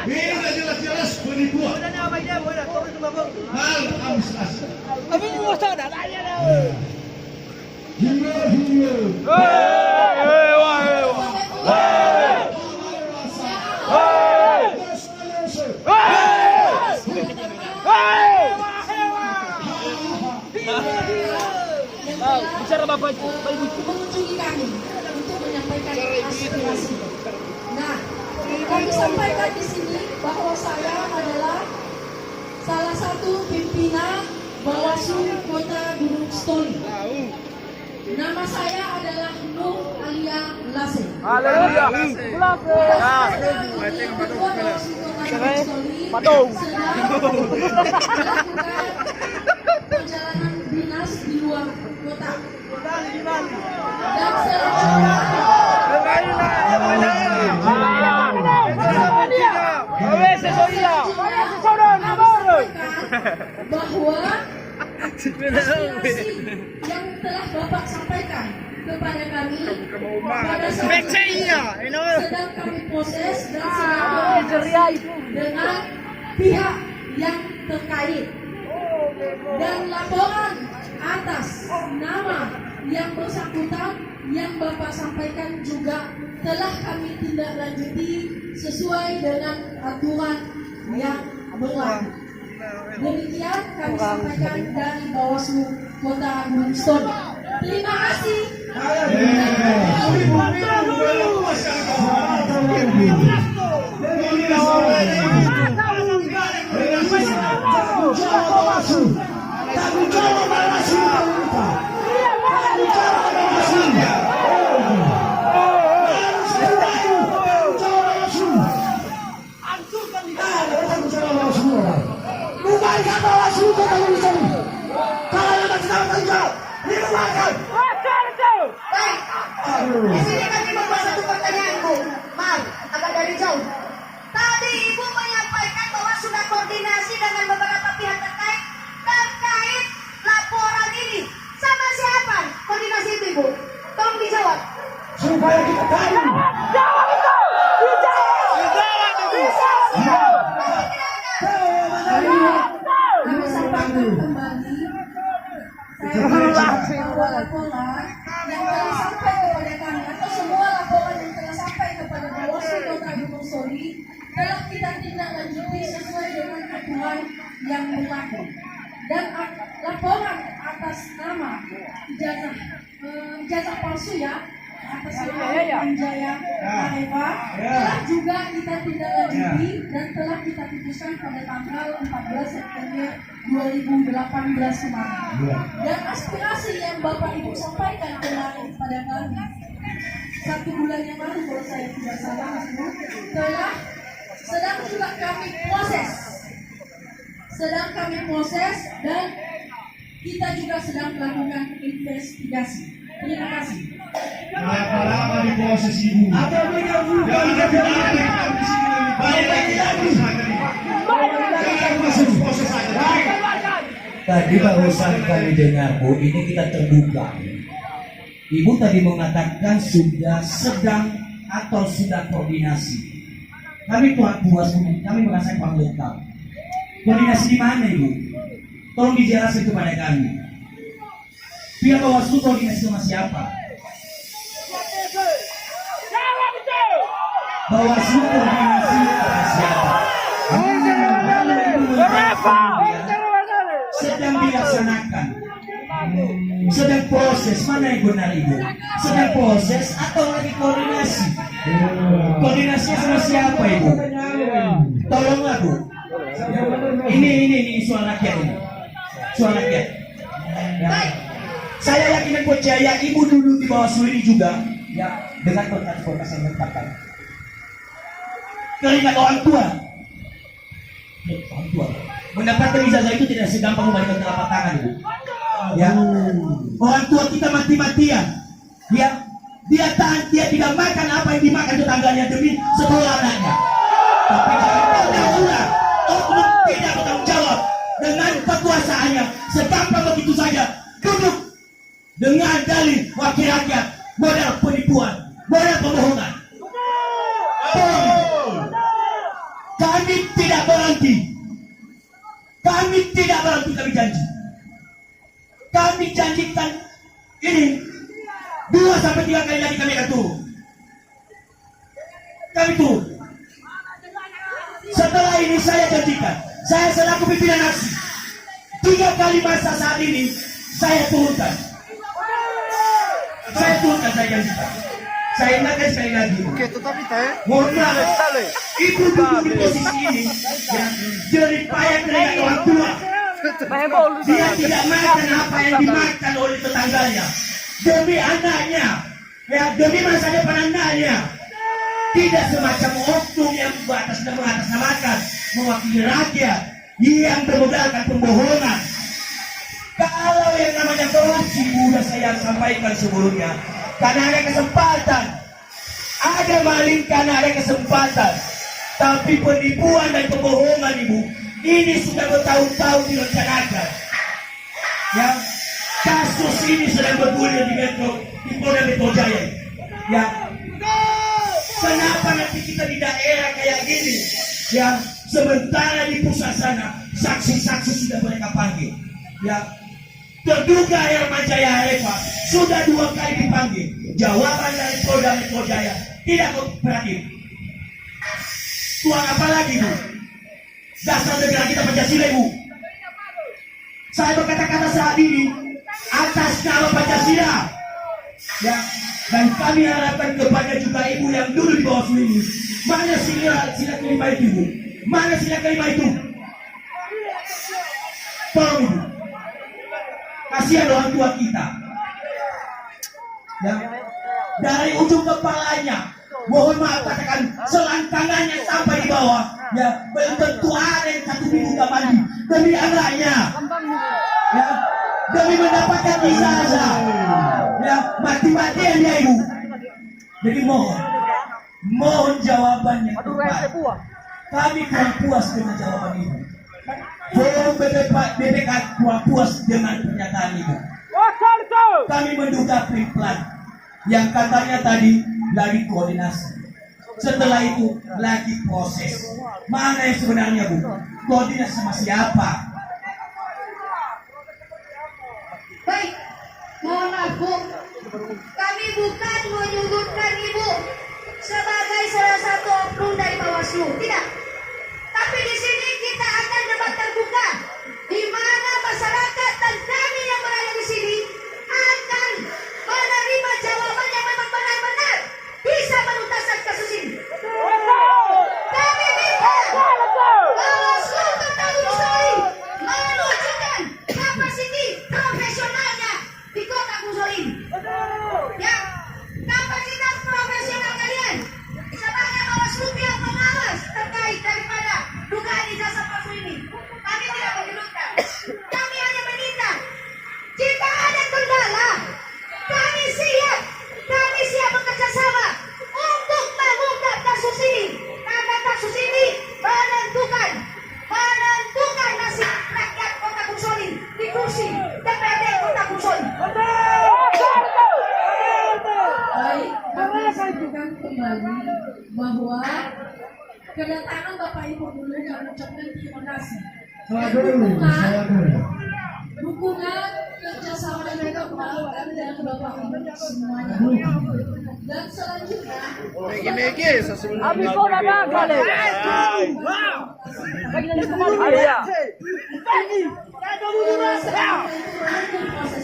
Ini udah jelas-jelas penipuan. Hal amslas. Abi mau sadar aja dah. Bicara bapak mengunjungi kami untuk menyampaikan aspirasi. Nah, kami sampaikan di sini bahwa saya adalah salah satu pimpinan Bawaslu Kota Gunung Stoli. Nama saya adalah Nuh Alia Lase. Haleluya. Ketua Bawaslu Kota Gunung Stoli Padung. sedang melakukan perjalanan dinas di luar kota. Dan selanjutnya bahwa aspirasi yang telah Bapak sampaikan kepada kami pada saat sedang kami proses dan sedang dengan pihak yang terkait, dan laporan atas nama yang bersangkutan yang Bapak sampaikan juga telah kami tindak lanjuti sesuai dengan aturan yang berlaku. Demikian kami sampaikan dari Bawaslu Kota Gunung Stoli. Terima kasih. Tanggung jawab Bawaslu. Bubarkan Bawaslu Kota Gunung Stoli. Kalau yang masih tanggung jawab, dibubarkan. Baik, di sini kami membuat satu pertanyaan, Bu. Maaf, agak dari jauh. Tadi Ibu menyampaikan bahwa sudah koordinasi dengan beberapa pihak terkait laporan ini. Sama siapa koordinasi itu, Ibu? Tolong dijawab. Supaya kita tahu. Jawab itu. Kami sampaikan kembali. Saya bahwa laporan yang telah sampai kepada kami atau semua laporan yang telah sampai kepada Bawaslu Kota Gunung Stoli telah kita tindak lanjuti sesuai dengan aturan yang berlaku. Dan laporan atas nama ijazah palsu atas nama Anjaya Areva telah juga kita tindak lanjuti dan telah kita putuskan pada tanggal 14 September 2018 kemarin. Dan aspirasi yang Bapak Ibu sampaikan kemarin pada kami 1 bulan yang lalu, kalau saya tidak salah, telah sedang juga kami proses dan kita juga sedang melakukan investigasi. Terima kasih. Berapa lama di proses Ibu? Atau beliau bukan di sini. Jangan masuk proses saja. Tadi barusan kami dengar, Bu, ini kita terbuka. Ibu tadi mengatakan sudah sedang atau sudah koordinasi. Kami puas, kami merasa kurang lengkap. Koordinasi di mana, Ibu? Tolong dijelaskan kepada kami. Pihak Bawaslu koordinasi sama siapa? Bawaslu koordinasi sama siapa? Sedang dilaksanakan, sedang proses. Mana yang benar, Ibu? Sedang proses atau lagi koordinasi? Koordinasinya sama siapa, Ibu? Tolonglah, Bu. Ini soal rakyat ini. Soal rakyat. Ya. Saya yakin dan percaya Ibu dulu di Bawaslu ini juga, ya, dengan berkas-berkas yang lengkap. Keringat orang tua. Orang tua. Mendapatkan ijazah itu tidak segampang membalikan telapak tangan, Ibu. Ya. Orang tua kita mati-matian. Ya. Dia tahan, dia tidak makan apa yang dimakan tetangganya demi 10 anaknya. Tapi jangan pernah oknum tidak bertanggung jawab dengan kekuasaannya. Segampang begitu saja duduk dengan dalih wakil rakyat, modal penipuan, modal pembohongan. Kami tidak berhenti. Kami tidak berhenti, kami janji. Kami janjikan ini 2 sampai 3 kali lagi kami akan turun. Kami turun. Setelah ini saya janjikan, saya selaku pimpinan aksi 3 kali masa saat ini saya turunkan. Saya turunkan, saya janjikan. Saya ingatkan sekali lagi. Oke, tetapi teh. Mohon maaf, ibu duduk di posisi ini ya, jerih payah keringat orang tua. Dia tidak makan apa yang dimakan oleh tetangganya demi anaknya, ya, demi masa depan anaknya. Tidak semacam oknum yang mengatasnamakan mewakili rakyat yang bermodalkan pembohongan. Kalau yang namanya korupsi, sudah saya sampaikan sebelumnya, karena ada kesempatan, ada maling karena ada kesempatan. Tapi penipuan dan pembohongan, ibu, ini sudah bertahun-tahun direncanakan. Ya, kasus ini sedang bergulir di Polda Metro Jaya. Ya, kenapa nanti kita di daerah kayak gini? Ya, sementara di pusat sana saksi-saksi sudah mereka panggil. Ya, terduga Herman Jaya Areva sudah 2 kali dipanggil. Jawaban dari Polda Metro Jaya tidak kooperatif. Tuang apa lagi, Bu? Dasar negara kita Pancasila, Bu. Saya berkata-kata saat ini atas nama Pancasila. Ya, dan kami harapkan kepada juga ibu yang dulu di bawah ini, mana sila kelima itu, Bu? Mana sila kelima itu? Tolong, Ibu. Kasihan orang tua kita. Ya, dari ujung kepalanya, mohon maaf katakan selangkangannya sampai di bawah, ya, belum tentu ada yang 1 minggu gak mandi demi anaknya, ya, demi mendapatkan ijazah, ya, mati-matian dia, Ibu. Jadi mohon jawabannya tepat. Kami kurang puas dengan jawaban Ibu. Forum BPK kurang puas dengan pernyataan Ibu. Kami menduga pre-plan yang katanya tadi lagi koordinasi. Setelah itu lagi proses. Mana yang sebenarnya, Bu? Koordinasi sama siapa? Baik, mohon maaf, Bu. Kami bukan menyudutkan Ibu sebagai salah satu oknum dari Bawaslu, tidak. Tapi di sini kita akan debat terbuka, di mana masyarakat dan kami yang berada di sini akan menerima jawaban yang memang benar-benar bisa menuntaskan kasus ini. Kami minta Bawaslu Kota Gunung Sari menunjukkan kapasiti profesionalnya di Kota Gunung Sari. Ya, kapasitas profesional kalian sebagai Bawaslu pihak pengawas terkait daripada dugaan ijazah palsu ini. Kami tidak menyudutkan. Kami hanya meminta jika ada kendala, kami siap bekerja sama untuk mengungkap kasus ini. Karena kasus ini menentukan nasib rakyat Kota Gunung di kursi DPRD Kota Gunung. Baik, kami sampaikan kembali bahwa kedatangan Bapak Ibu dulu kami ucapkan terima kasih. Dukungan kerjasama mereka kembali dengan Bapak Ibu semuanya. Dan selanjutnya Habis kau dah kali. Bagi dia kembali. Iya.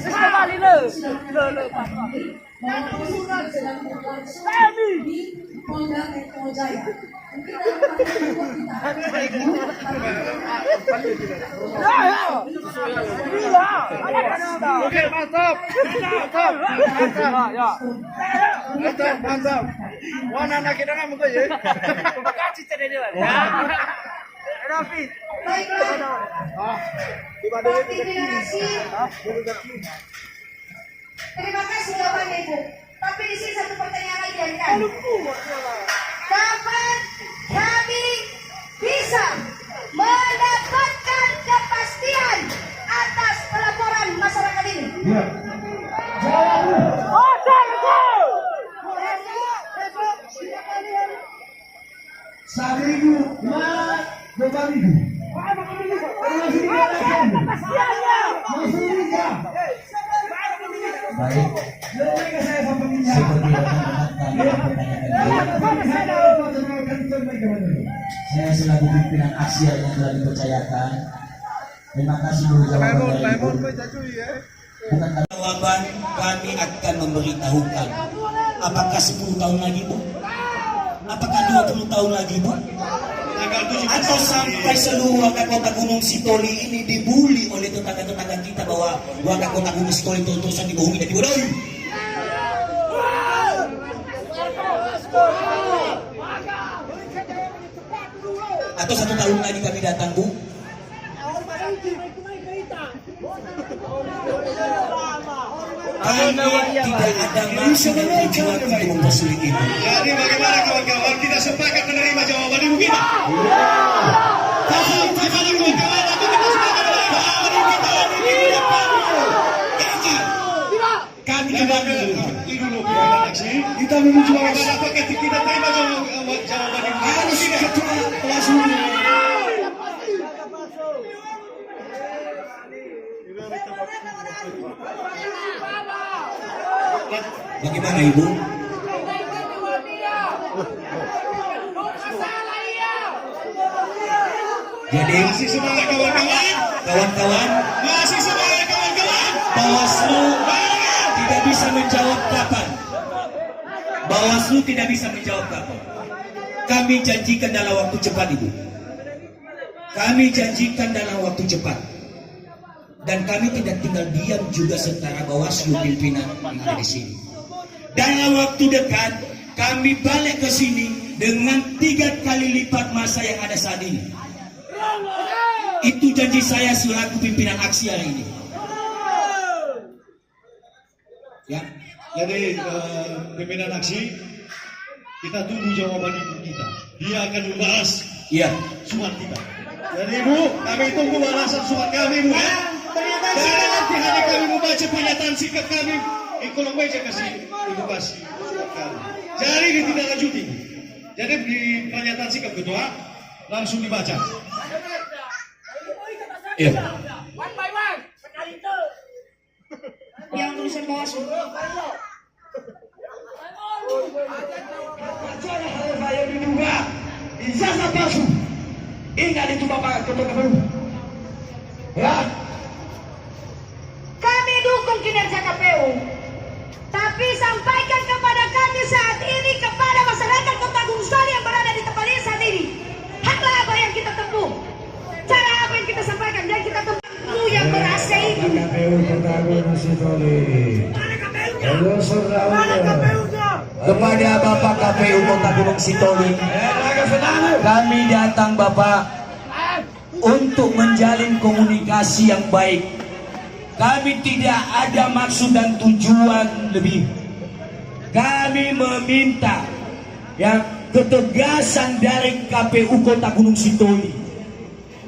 Kembali le. sedang berlangsung di Polda Metro Jaya. Mungkin dalam Oke, mantap. Mantap. Wana nak kita nak muka je. Kasih tadi dia. Rafi. Baiklah. Pimpinan aksi. Terima kasih jawabannya, Ibu. Tapi di sini satu pertanyaan lagi dari kami. Kapan kami bisa mendapatkan kepastian atas pelaporan masyarakat Ya. Jawab. Seribu, dua ribu. Baik, saya selaku pimpinan aksi yang telah dipercayakan. Terima kasih dulu jawaban dari Ibu. Bukan jawaban, kami akan memberitahukan. Apakah 10 tahun lagi, Bu? Apakah 20 tahun lagi, Bu? Atau sampai seluruh warga kota Gunung Sitoli ini dibully oleh tetangga-tetangga kita bahwa warga kota Gunung Sitoli terus-terusan dibohongi dan dibodohi. Atau 1 tahun lagi kami datang, Bu? Kami tidak ada maksud dan tujuan untuk mempersulit itu. Jadi bagaimana kawan-kawan, kita sepakat menerima jawaban ibu kita? Kawan-kawan, kawan-kawan, aku kita sepakat menerima jawaban ibu kita. Kami tidak Dulu pimpinan aksi. Kita menuju apakah kita terima jawaban ibu kita? ketua langsung. Bagaimana Ibu? Jadi Masih semangat kawan-kawan? kawan-kawan, Masih semangat kawan-kawan? Bawaslu tidak bisa menjawab kapan. Bawaslu tidak bisa menjawab kapan. Kami janjikan dalam waktu cepat, Ibu. Kami janjikan dalam waktu cepat. Dan kami tidak tinggal diam juga sementara Bawaslu pimpinan yang ada di sini. Dalam waktu dekat kami balik ke sini dengan 3 kali lipat masa yang ada saat ini. Itu janji saya selaku pimpinan aksi hari ini. Ya, Jadi pimpinan aksi, kita tunggu jawaban ibu kita. Dia akan membalas iya. surat kita. Jadi ibu, kami tunggu balasan surat kami, Bu. Ya? Dan nanti hari kami membaca pernyataan sikap kami. Kolom meja kasih edukasi surat kami. Jadi ditindaklanjuti. Jadi di pernyataan sikap ketua langsung dibaca. Iya. Yang tulisan Bawaslu. Saya diduga ijazah palsu. Ingat itu Bapak Ketua KPU. Ya. Kami dukung kinerja KPU. Tapi sampaikan kepada kami saat ini, kepada masyarakat Kota Gunung Sitoli yang berada di tempat ini saat ini. Haklah apa yang kita tempuh. Cara apa yang kita sampaikan dan kita tempuh yang berasa itu. KPU Kota Gunung Sitoli. Kepada Bapak KPU Kota Gunung Sitoli, kami datang Bapak untuk menjalin komunikasi yang baik. Kami tidak ada maksud dan tujuan lebih. Kami meminta yang ketegasan dari KPU Kota Gunung Sitoli.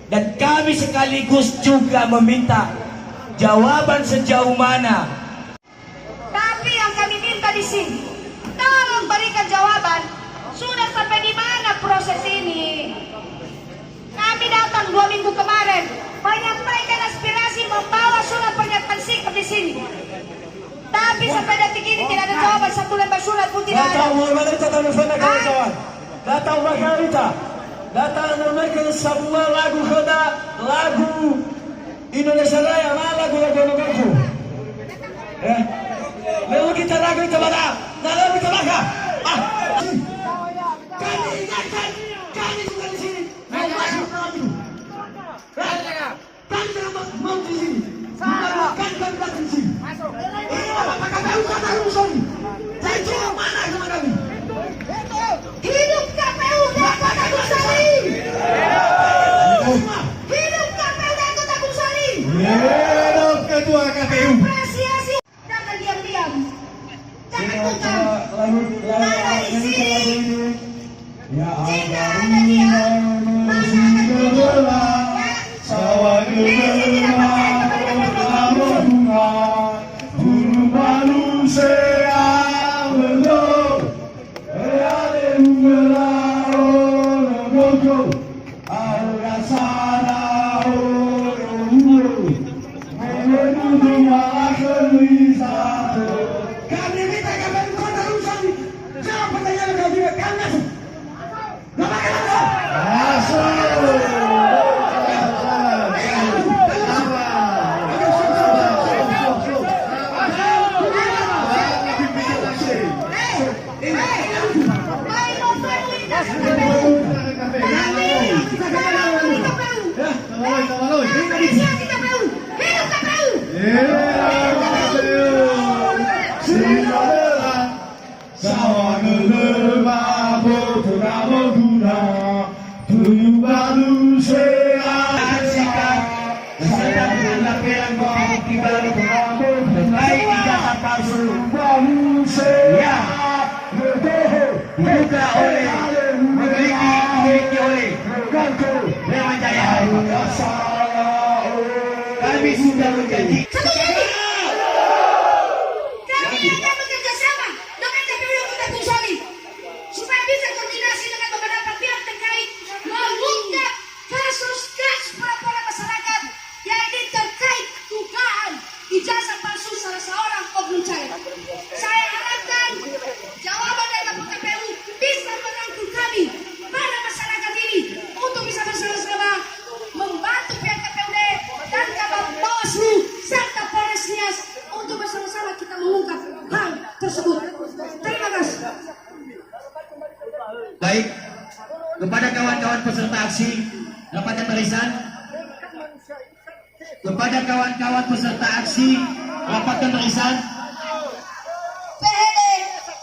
Dan kami sekaligus juga meminta jawaban sejauh mana. Tapi yang kami minta di sini, tolong berikan jawaban. Sudah sampai di mana proses ini? Kami datang 2 minggu kemarin, menyampaikan aspirasi, membawa surat pernyataan sikap di sini. Tapi sampai detik ini tidak ada jawaban, 1 lembar surat pun tidak ada. Datang kita. Datang menaikan semua lagu Indonesia Raya, lagu-lagu negaraku. Ya. Lalu kita lagu itu mana? Lalu kita laga. Kami ingatkan, kami juga di sini. Mau masuk dalam itu. Kami tidak mau di sini. Bukan kami datang di sini. Ini apa KPU kata Gunung. Saya cuma mana sama kami. Hidup KPU dan Kota Gunung Sitoli. Hidup KPU dan Kota Gunung Sitoli. Hidup Kami minta KPU Kota Lusam jawab pertanyaan kami. Kami masuk. Gak pakai langsung. Dibuka oleh dimiliki oleh Remajaya. Kami sudah menjadi Kami akan bekerja sama dengan KPU Kota Gunung Sali supaya bisa koordinasi dengan beberapa pihak terkait mengungkap kasus pelaporan masyarakat yang ini terkait dugaan ijazah palsu salah seorang oknum caleg. Saya harapkan jawaban dari Bapak KPU bisa merangkul kami pada masyarakat ini untuk bisa bersama-sama membantu pihak KPUD dan Kabak Bawaslu serta Polres Nias untuk bersama-sama kita mengungkap hal tersebut. Terima kasih. baik kepada kawan-kawan peserta aksi dapatkan barisan. Kepada kawan-kawan peserta aksi dapatkan barisan. PHD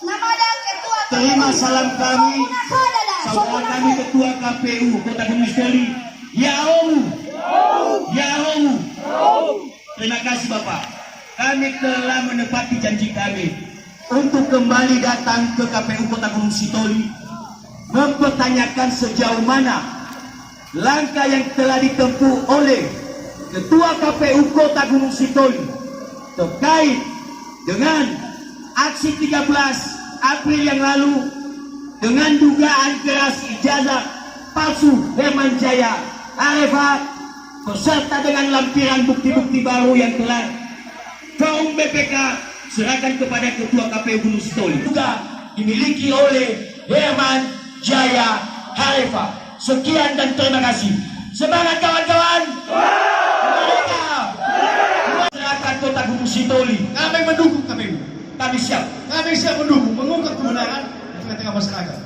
nama dan ketua Terima salam kami, saudara kami Ketua KPU Kota Gunung Sali. Ya Om. Terima kasih Bapak. Kami telah menepati janji kami untuk kembali datang ke KPU Kota Gunung Sitoli mempertanyakan sejauh mana langkah yang telah ditempuh oleh Ketua KPU Kota Gunung Sitoli terkait dengan aksi 13 April yang lalu dengan dugaan keras ijazah palsu Remajaya Arifat beserta dengan lampiran bukti-bukti baru yang telah Forum BPK serahkan kepada Ketua KPU Gunung Sitoli juga dimiliki oleh Herman Jaya Harifa. Sekian dan terima kasih. Semangat kawan-kawan. Masyarakat Kota Gunung Sitoli, Kami mendukung KPU. kami siap. Kami siap mendukung, mengungkap kebenaran di tengah-tengah masyarakat.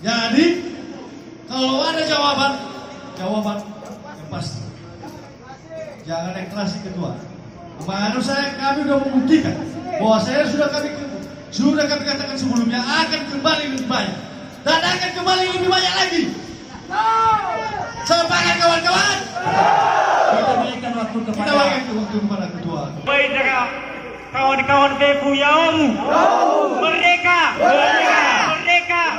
Jadi, kalau ada jawaban yang pasti. Jangan deklarasi ketua. Kemarin kami sudah membuktikan bahwa sudah kami katakan sebelumnya akan kembali lebih banyak dan akan kembali lebih banyak lagi. Semangat kawan-kawan. Kita berikan waktu Kita kepada berikan waktu kepada ketua. Baik dengan kawan-kawan BPU yang merdeka.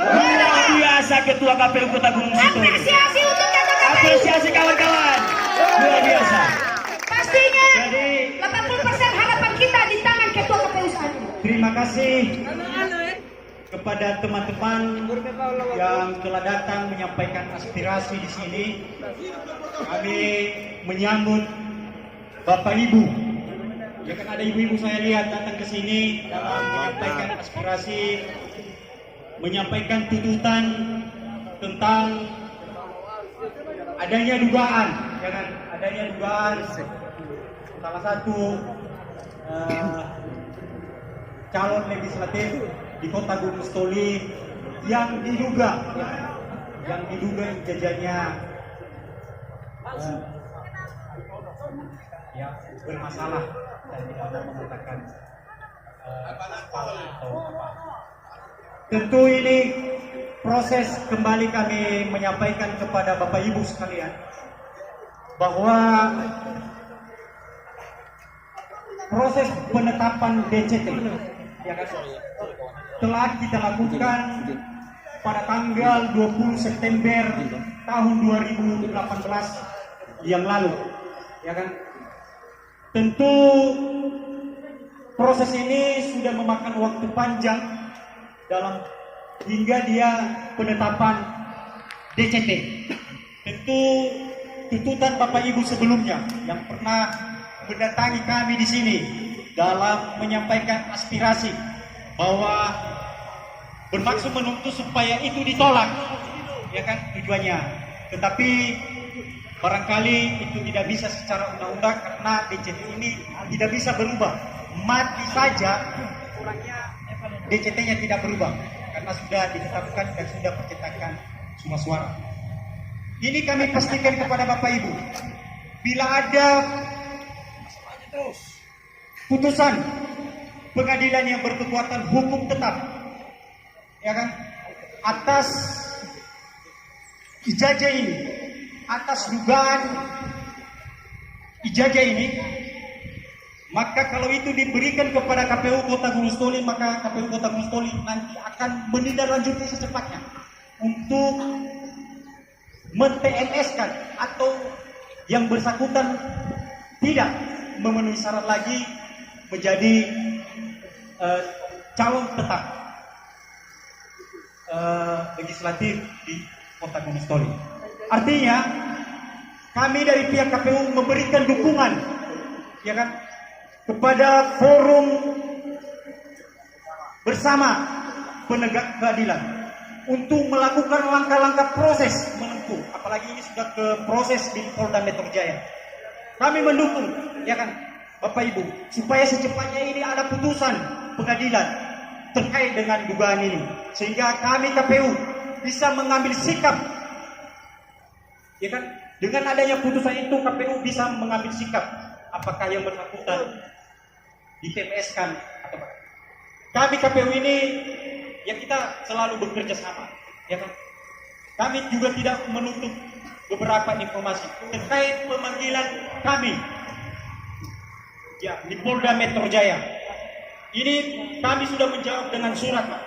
luar biasa Ketua KPU Kota Gunung Sitoli. Apresiasi untuk kata KPU. Apresiasi kawan-kawan. Luar biasa. Pastinya Jadi 80% harapan kita di tangan Ketua KPU saat ini. terima kasih kepada teman-teman yang telah datang menyampaikan aspirasi di sini. Kami menyambut Bapak Ibu. Ya kan ada ibu-ibu saya lihat datang ke sini dalam menyampaikan aspirasi, menyampaikan tuntutan tentang adanya dugaan, ya kan? Adanya dugaan salah satu calon legislatif di Kota Gunung Sitoli yang diduga ijazahnya ya bermasalah dan tidak mau mengatakan atau apa. Tentu ini proses kembali kami menyampaikan kepada Bapak Ibu sekalian bahwa proses penetapan DCT ya kan, telah kita lakukan pada tanggal 20 September tahun 2018 yang lalu, ya kan. Tentu proses ini sudah memakan waktu panjang dalam hingga dia penetapan DCT. Tentu tuntutan Bapak Ibu sebelumnya yang pernah mendatangi kami di sini dalam menyampaikan aspirasi bahwa bermaksud menuntut supaya itu ditolak, ya kan tujuannya. Tetapi barangkali itu tidak bisa secara undang-undang karena DCT ini tidak bisa berubah. Mati saja DCT-nya tidak berubah karena sudah ditetapkan dan sudah percetakan semua suara. Ini kami pastikan kepada Bapak Ibu, bila ada putusan pengadilan yang berkekuatan hukum tetap, ya kan, atas ijazah ini, atas dugaan ijazah ini, maka kalau itu diberikan kepada KPU Kota Gunung Sitoli, maka KPU Kota Gunung Sitoli nanti akan menindaklanjuti secepatnya untuk men-PNS-kan atau yang bersangkutan tidak memenuhi syarat lagi menjadi calon tetap legislatif di Kota Gunung Sitoli. Artinya kami dari pihak KPU memberikan dukungan, ya kan, kepada forum bersama penegak keadilan untuk melakukan langkah-langkah proses menempuh, apalagi ini sudah ke proses di Polda Metro Jaya. Kami mendukung, ya kan, Bapak Ibu, supaya secepatnya ini ada putusan pengadilan terkait dengan dugaan ini, sehingga kami KPU bisa mengambil sikap, ya kan, dengan adanya putusan itu KPU bisa mengambil sikap apakah yang bersangkutan di TPS-kan atau apa. Kami KPU ini ya kita selalu bekerja sama, ya kan. Kami juga tidak menutup beberapa informasi terkait pemanggilan kami ya di Polda Metro Jaya. Ini kami sudah menjawab dengan surat, Pak.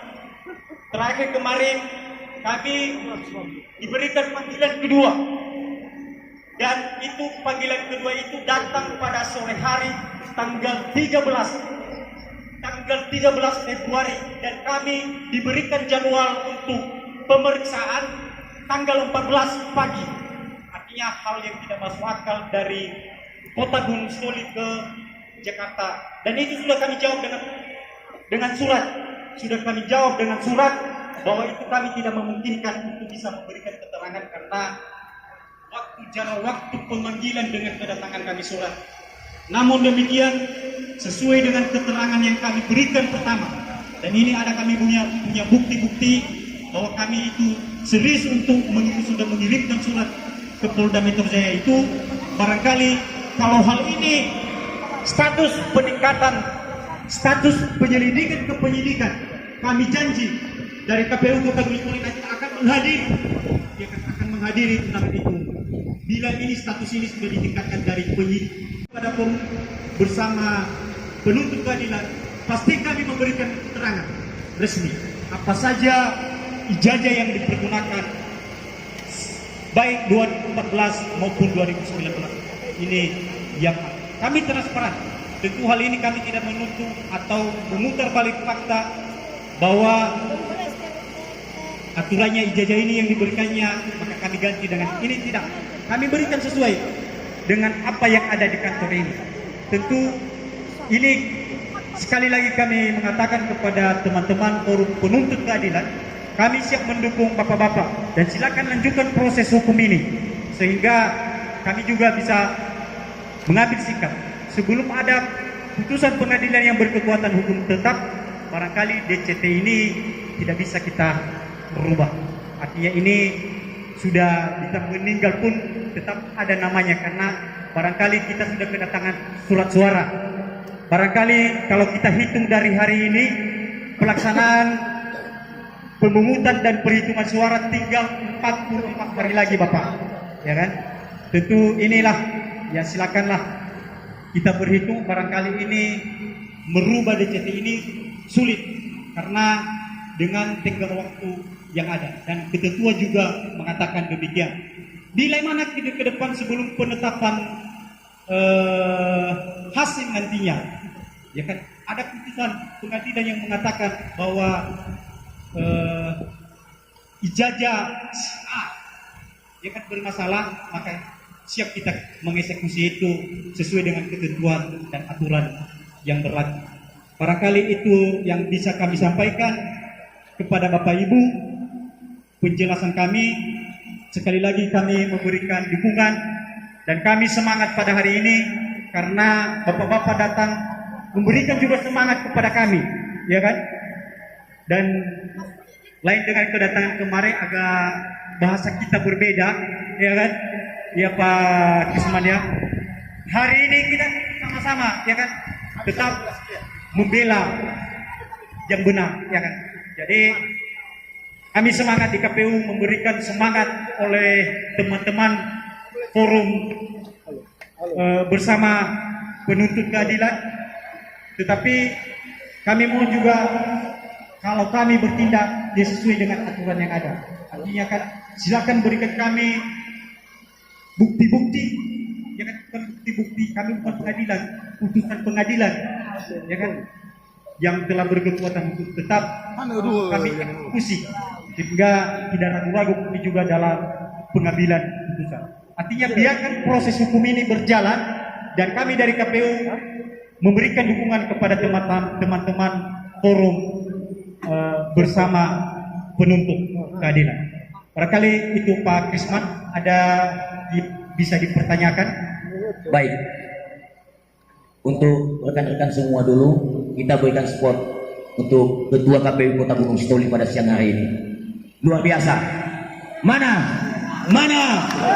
Terakhir kemarin kami diberikan panggilan kedua, dan itu panggilan kedua itu datang pada sore hari tanggal 13 Februari, dan kami diberikan jadwal untuk pemeriksaan tanggal 14 pagi. Artinya hal yang tidak masuk akal dari Kota Gunung Sitoli ke Jakarta, dan itu sudah kami jawab dengan surat. Sudah kami jawab dengan surat bahwa itu kami tidak memungkinkan untuk bisa memberikan keterangan karena jarak waktu pemanggilan dengan kedatangan kami surat. Namun demikian, sesuai dengan keterangan yang kami berikan pertama, dan ini ada kami punya bukti-bukti bahwa kami itu serius untuk sudah mengirimkan surat ke Polda Metro Jaya itu. Barangkali kalau hal ini status peningkatan, status penyelidikan ke penyidikan, kami janji dari KPU Kota Gunung Sitoli nanti akan menghadiri, ya akan menghadiri tuntutan itu. Bila ini status ini sudah ditingkatkan dari penyidik pada forum bersama penuntut keadilan, pasti kami memberikan keterangan resmi apa saja ijazah yang dipergunakan baik 2014 maupun 2019. Ini yang kami transparan. Tentu hal ini kami tidak menutup atau memutar balik fakta bahwa aturannya ijazah ini yang diberikannya maka kami ganti dengan ini, tidak. Kami berikan sesuai dengan apa yang ada di kantor ini. Tentu ini sekali lagi kami mengatakan kepada teman-teman forum penuntut keadilan, kami siap mendukung bapak-bapak dan silakan lanjutkan proses hukum ini sehingga kami juga bisa mengambil sikap sebelum ada putusan pengadilan yang berkekuatan hukum tetap. Barangkali DCT ini tidak bisa kita merubah. Artinya ini sudah bisa meninggal pun tetap ada namanya, karena barangkali kita sudah kedatangan surat suara. Barangkali kalau kita hitung dari hari ini pelaksanaan pemungutan dan perhitungan suara tinggal 44 hari lagi, Bapak, ya kan? Tentu inilah ya, silakanlah kita berhitung. Barangkali ini merubah DCT ini sulit karena dengan tenggang waktu yang ada, dan ketua juga mengatakan demikian. Nilai mana ke depan sebelum penetapan hasil nantinya, ya kan? Ada putusan pengadilan yang mengatakan bahwa ijazah A, ya kan, bermasalah, maka siap kita mengeksekusi itu sesuai dengan ketentuan dan aturan yang berlaku. Barangkali itu yang bisa kami sampaikan kepada Bapak Ibu. Penjelasan kami, sekali lagi kami memberikan dukungan dan kami semangat pada hari ini karena Bapak-Bapak datang memberikan juga semangat kepada kami, ya kan? Dan lain dengan kedatangan kemarin agak bahasa kita berbeda, ya kan? Ya Pak Kisman ya. Hari ini kita sama-sama, ya kan? Tetap membela yang benar, ya kan? Jadi kami semangat di KPU memberikan semangat oleh teman-teman forum bersama penuntut keadilan. Tetapi kami mohon juga kalau kami bertindak dia sesuai dengan aturan yang ada. Artinya kan silakan berikan kami bukti-bukti, ya kan? Bukan bukti-bukti, kami bukan pengadilan, putusan pengadilan, ya kan? Yang telah berkekuatan untuk tetap kami eksekusi sehingga tidak ragu-ragu kami juga dalam pengambilan putusan. Artinya biarkan proses hukum ini berjalan dan kami dari KPU memberikan dukungan kepada teman-teman forum bersama penuntut keadilan. Barangkali itu Pak Krisman ada bisa dipertanyakan. Baik. Untuk rekan-rekan semua dulu, kita berikan support untuk Ketua KPU Kota Gunung Sitoli pada siang hari ini. Luar biasa. Mana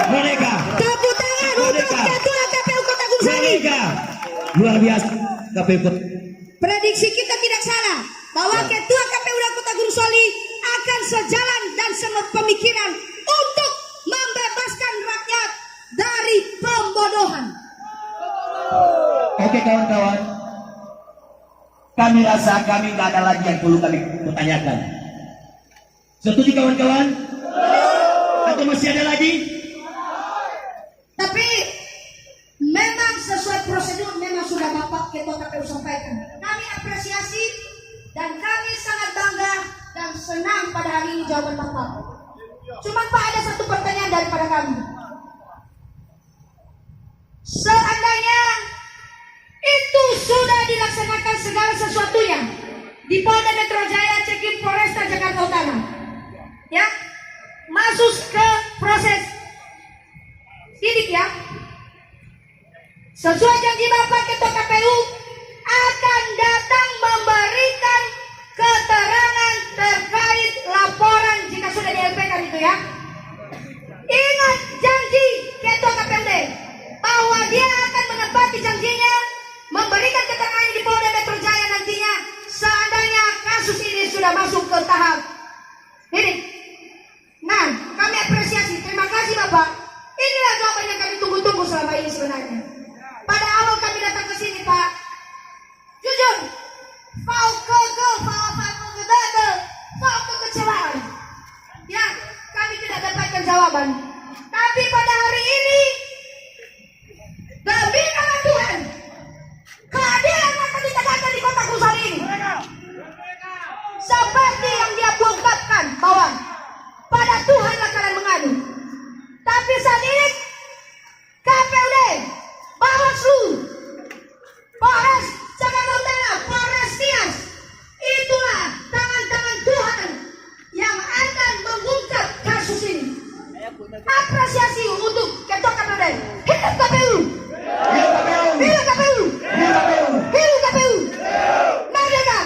mereka? Tepuk tangan untuk Ketua KPU Kota Gunung Sitoli. Mereka luar biasa. KPU Kota. Prediksi kita tidak salah bahwa Ketua KPU Kota Gunung Sitoli akan sejalan dan sepemikiran untuk membebaskan rakyat dari pembodohan. Oke kawan-kawan, kami rasa kami nggak ada lagi yang perlu kami pertanyakan. Setuju kawan-kawan? Atau masih ada lagi? Tapi memang sesuai prosedur memang sudah Bapak Ketua KPU sampaikan. Kami apresiasi dan kami sangat bangga dan senang pada hari ini jawaban Bapak. Cuma Pak ada satu pertanyaan daripada kami. Seandainya itu sudah dilaksanakan segala sesuatunya di Polda Metro Jaya, Cekim, Polresta Jakarta Utara, ya, masuk ke proses sidik ya. Sesuai janji Bapak Ketua KPU akan datang memberikan keterangan terkait laporan jika sudah di-LP-kan itu ya. Ingat janji Ketua KPUD bahwa dia akan menepati janjinya memberikan keterangan di Polda Metro Jaya nantinya seandainya kasus ini sudah masuk ke tahap ini. Nah, kami apresiasi. Terima kasih Bapak. Inilah jawaban yang kami tunggu-tunggu selama ini sebenarnya. Pada awal kami datang ke sini Pak, jujur, kekecewaan. Ya, kami tidak dapatkan jawaban. Tapi pada hari ini, demi nama Tuhan, keadilan akan ditegakkan di Kota Gunung Sitoli ini. Seperti yang dia ungkapkan bahwa pada Tuhanlah kalian mengadu. Tapi saat ini KPUD, Bawaslu, Polres Jakarta Utara, Polres Nias, itulah tangan-tangan Tuhan yang akan mengungkap kasus ini. Apresiasi untuk Ketua KPUD. Hidup KPU. Hidup KPU. Hidup KPU. Merdeka.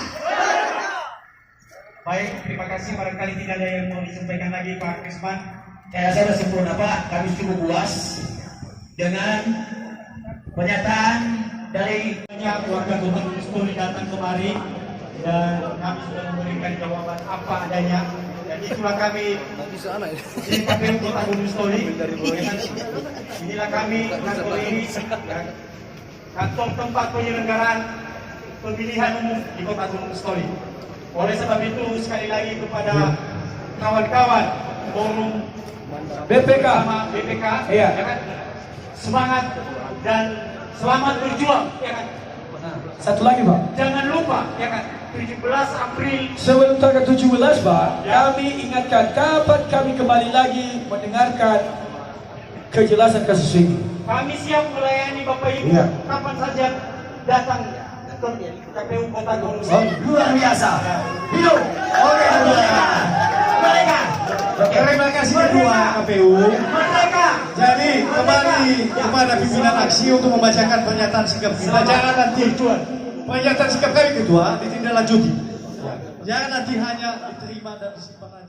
Baik, terima kasih. Barangkali tidak ada yang mau disampaikan lagi Pak Krisman. Saya rasa sudah sempurna Pak. Kami cukup puas dengan pernyataan dari Banyak warga Kota Gunung Sitoli datang kemari dan kami sudah memberikan jawaban apa adanya. Dan itulah kami di KPU Kota Gunung Sitoli. Inilah kami kantor ini, kantor tempat penyelenggaraan pemilihan umum di Kota Gunung Sitoli. Oleh sebab itu sekali lagi kepada kawan-kawan forum BPK. sama BPK, Iya. ya kan? Semangat dan selamat berjuang, ya kan? Satu lagi Pak. Jangan lupa, ya kan? 17 April Sebelum tanggal 17 Pak, Ya. kami ingatkan kapan kami kembali lagi mendengarkan kejelasan kasus ini. Kami siap melayani Bapak Ibu Iya. kapan saja datang ke KPU Kota Gunung Oh, Singi. luar biasa. Hidup. Oke, mereka. Terima kasih Ketua KPU. Merdeka. Jadi kembali kepada pimpinan aksi untuk membacakan pernyataan sikap kita. Jangan nanti pernyataan sikap kami Ketua ditindaklanjuti. Jangan nanti hanya diterima dan disimpan.